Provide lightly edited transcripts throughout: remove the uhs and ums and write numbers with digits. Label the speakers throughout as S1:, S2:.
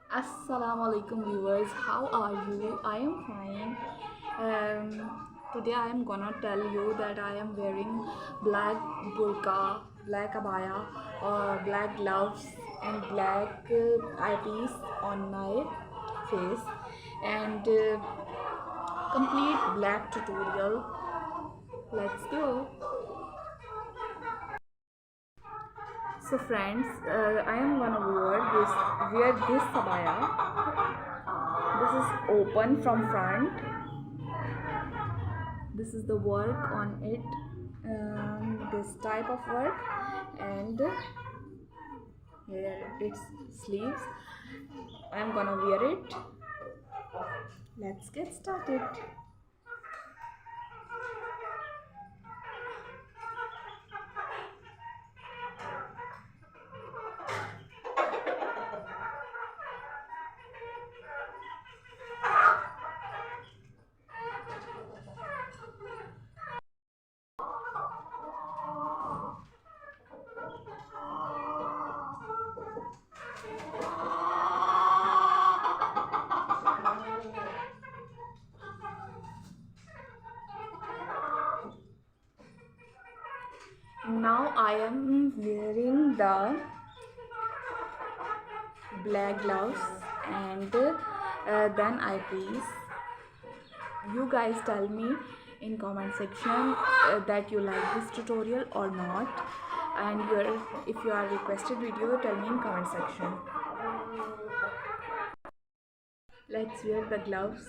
S1: Assalamu alaikum viewers, how are you? I am fine. Today I am gonna tell you that I am wearing black burqa, black abaya, black gloves and black eyepiece on my face and complete black tutorial. Let's go. So friends, I am gonna wear this abaya. This is open from front. This is the work on it, this type of work, and here its sleeves. I'm gonna wear it. Let's get started. Now I am wearing the black gloves and then eyepiece. You guys tell me in comment section that you like this tutorial or not, and if you are requested video, tell me in comment section. Let's wear the gloves.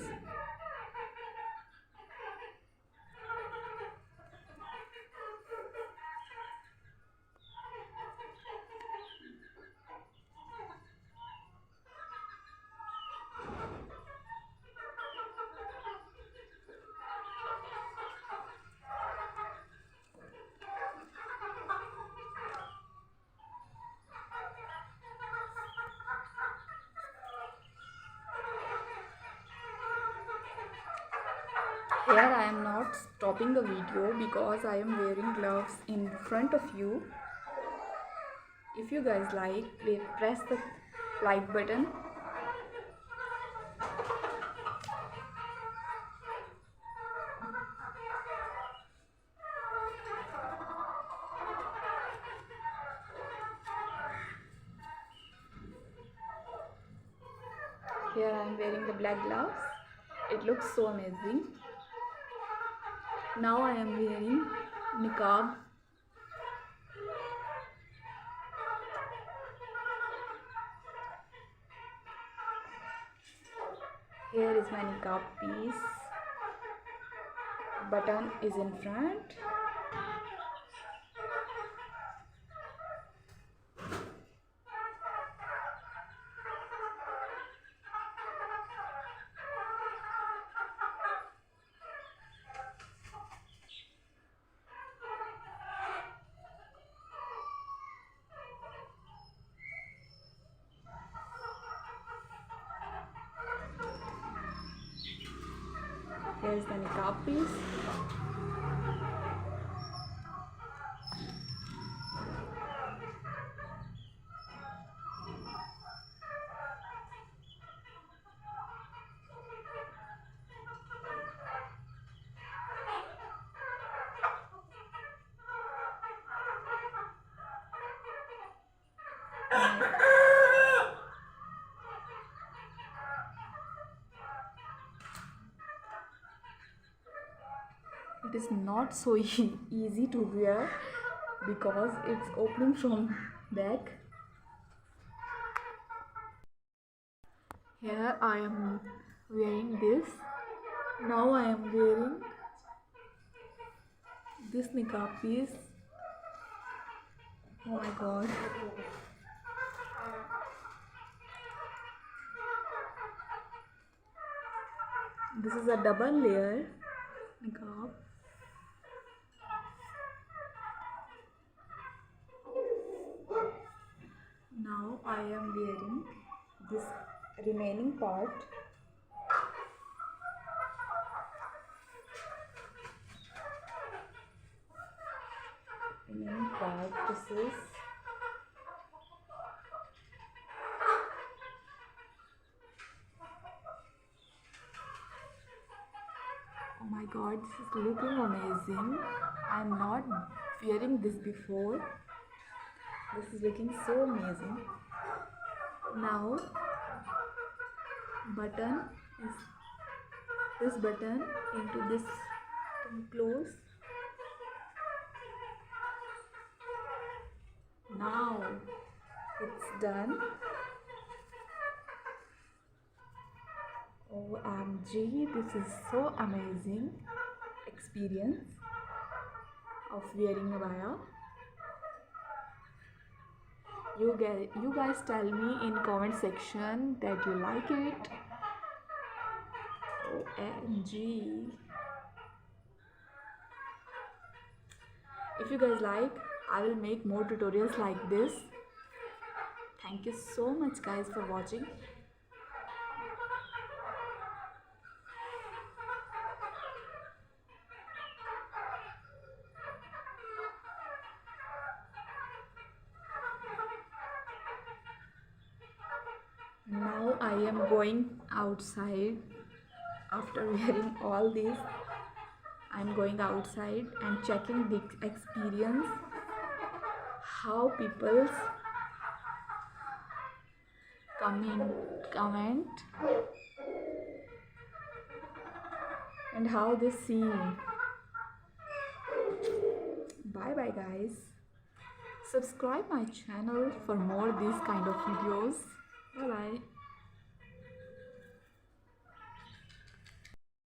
S1: Here I am not stopping the video because I am wearing gloves in front of you. If you guys like, press the like button. Here I am wearing the black gloves. It looks so amazing. Now I am wearing niqab. Here is my niqab piece. Button is in front. Here is the niqab piece. It is not so easy to wear because it's opening from back. Here I am wearing this. Now I am wearing this niqab piece. Oh my god. This is a double layer niqab. Now I am wearing this remaining part. This is god, this is looking amazing. I'm not wearing this before. This is looking so amazing. Now button is this button into this close. Now it's done. OMG, this is so amazing experience of wearing abaya. You guys tell me in comment section that you like it. OMG. If you guys like, I will make more tutorials like this. Thank you so much guys for watching. Now I am going outside. After wearing all these, I'm going outside and checking the experience, how people comment and how they see. Bye bye guys. Subscribe my channel for more these kind of videos. Bye bye.